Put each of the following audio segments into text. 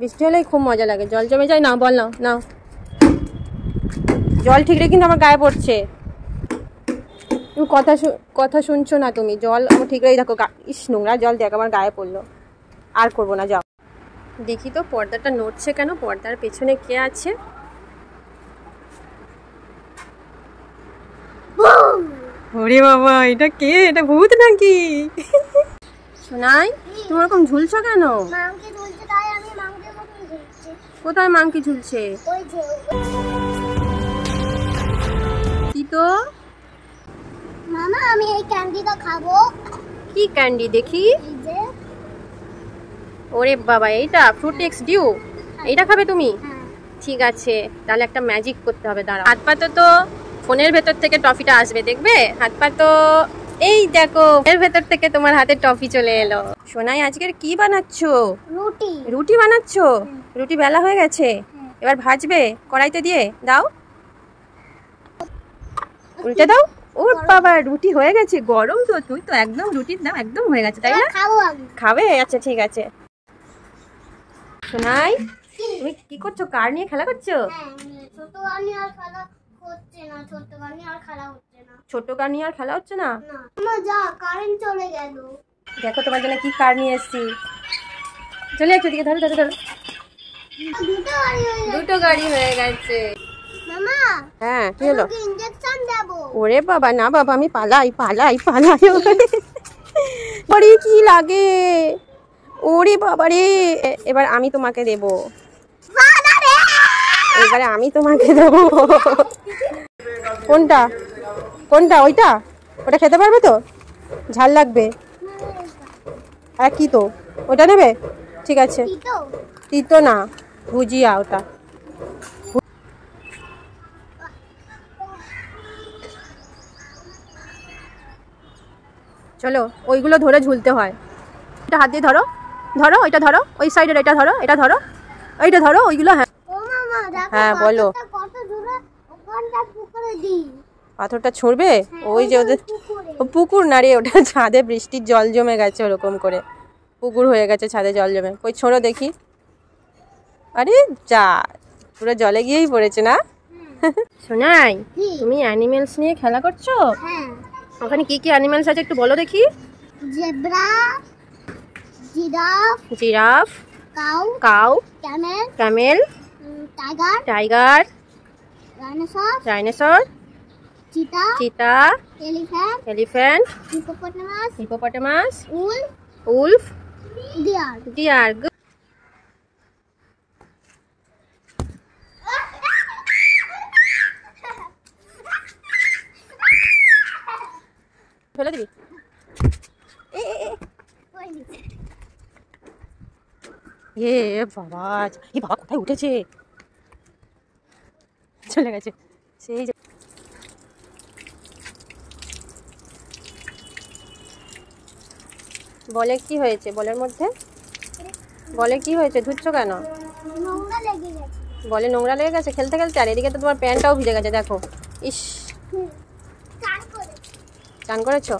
বৃষ্টি হলেই খুব মজা লাগে, জল জমে যায়। না বল, নাও নাও, জল ঠিক রে, কিন্তু আমার গায়ে পড়ছে। তুমি কথা শুনছো না তুমি। জল আমার ঠিক রেই দেখো, ইস নোংরা জল, দেখ আমার গায়ে পড়লো। আর করবো না, যাও। দেখি তো পর্দাটা নড়ছে কেন, পর্দার পেছনে কে আছে? ওরে বাবা, এটা কে? এটা ভূত নাকি? শোনাই, তুমি ওরকম ঝুলছো কেন? কোথায় মাংকি ঝুলছে? কি তো মামা, আমি এই ক্যান্ডিটা খাবো। কি ক্যান্ডি দেখি? ওরে বাবা, এইটা ফ্রুটেক্স ডিউ, এইটা খাবে তুমি? ঠিক আছে, তাহলে একটা ম্যাজিক করতে হবে, দাঁড়াও। হাত পাতো তো, ফোনের ভেতর থেকে টফিটা আসবে, দেখবে? হাত পাতো, এই দেখো এর ভেতর থেকে তোমার হাতে টফি চলে এলো। সোনাই, আজকের কি বানাচ্ছো? রুটি। রুটি বানাচ্ছো? রুটি বেলা হয়ে গেছে, এবার ভাজবে কড়াইতে দিয়ে। দাও, উল্টে দাও। ও বাবা, রুটি হয়ে গেছে, গরম তো। তুই তো একদম রুটির দাম একদম হয়ে গেছে, তাই না? খাবে? আচ্ছা ঠিক আছে। সোনাই, তুমি কি করছো? কার নিয়ে খেলা করছো? ছোট কার নিয়ে আর খেলা হচ্ছে না। ছোট কার নিয়ে আর খেলা হচ্ছে না? যা, কারেন্ট চলে গেল। দেখো তোমার জন্য কি কার নিয়ে এসেছি। চলে একটু দিকে, ধরো ধরো ধরো। দুটো গাড়ি হয়ে গেছে। মামা, হ্যাঁ কি হলো? ইনজেকশন দেবো। ওরে বাবা, না বাবা, আমি পালাই। ওরে কি লাগে, ওরে বাবা রে। এবার আমি তোমাকে দেব, এবারে আমি তোমাকে দেব। কোনটা কোনটা? ওইটা? ওটা খেতে পারবে তো? ঝাল লাগবে। হ্যাঁ, কি তো? ওটা নেবে? ঠিক আছে। তিতো না, ভুজিয়া ওটা। চলো, ওইগুলো ধরে ঝুলতে হয়। এটা হাত দিয়ে ধরো, ধরো ওইটা ধরো, ওই সাইডের এটা ধরো, এটা ধরো, ওইটা ধরো, ওইগুলো। হ্যাঁ হ্যাঁ বলো। পাথরটা ছড়বে? ওই যে ওদের পুকুর না রে, ওটা ছাদে বৃষ্টির জল জমে গেছে, ওরকম করে পুকুর হয়ে গেছে, ছাদে জল জমে। ওই ছোড়ো দেখি। আরে যা, পুরো জলে গিয়েই পড়েছে না? শোনাই, তুমি অ্যানিমেলস নিয়ে খেলা করছো? ওখানে কি কি অ্যানিমেলস আছে একটু বলো দেখি। Zebra, giraffe, giraffe, cow, Camel, tiger, dinosaur, চিতা, এলিফ্যান্ট, হিপোপটেমাস, উলফ, ডিয়ার। ফেলে দিবি? এ বাবা, এই বাবা কোথায় উঠেছে? চলে গেছে সেই। বলে কি হয়েছে? বলের মধ্যে বলে কি হয়েছে? ধুচ্ছ কেন? বলে নোংরা লেগে গেছে খেলতে খেলতে। আর এদিকে তো তোমার প্যান্টটাও ভিজে গেছে, দেখো। ইস, চান করেছো?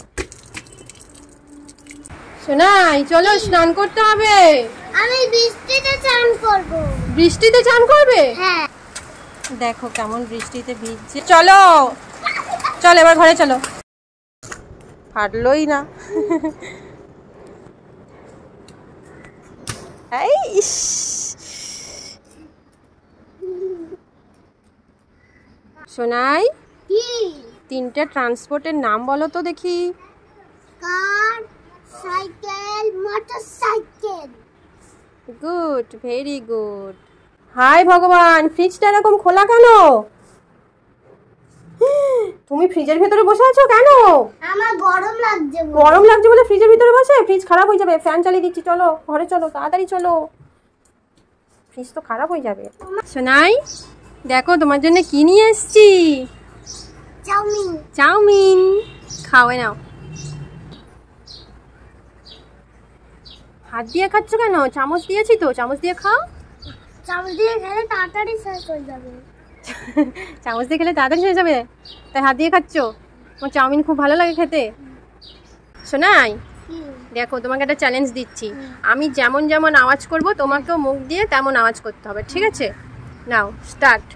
শোনাই, চলো স্নান করতে হবে। আমি বৃষ্টিতে চান করব। বৃষ্টিতে চান করবে? হ্যাঁ। দেখো কেমন বৃষ্টিতে ভিজছে। চলো চলো, এবার ঘরে চলো। হাঁটলোই না। ইস, শোনাই, তিনটে ট্রান্সপোর্টের নাম বলো তো দেখি। Car, cycle, motorcycle. Good, very good. হাই ভগবান, ফ্রিজটা এরকম খোলা কেন? তুমি ফ্রিজের ভেতরে বসে আছো কেন? আমার গরম লাগছে। গরম লাগছে বলে ফ্রিজের ভিতরে বসে? ফ্রিজ খারাপ হয়ে যাবে, ফ্যান চালিয়ে দিচ্ছি। চলো ঘরে চলো, তাড়াতাড়ি চলো, ফ্রিজ তো খারাপ হয়ে যাবে। শোনাই, দেখো তোমার জন্য কি নিয়ে এসেছি। চাউমিন। চাউমিন খাওয়াই নাও। হাত দিয়ে খাচ্ছ কেন? চামচ দিয়েছি তো, চামচ দিয়ে খাও। চামচ দিয়ে খেলে তাড়াতাড়ি শেষ হয়ে যাবে। চামচ দিয়ে খেলে তাড়াতাড়ি শেষ যাবে, তাই হাত দিয়ে খাচ্ছ? আমার চাউমিন খুব ভালো লাগে খেতে। শোনাই, দেখো তোমাকে একটা চ্যালেঞ্জ দিচ্ছি, আমি যেমন যেমন আওয়াজ করব তোমাকেও মুখ দিয়ে তেমন আওয়াজ করতে হবে, ঠিক আছে? নাও স্টার্ট।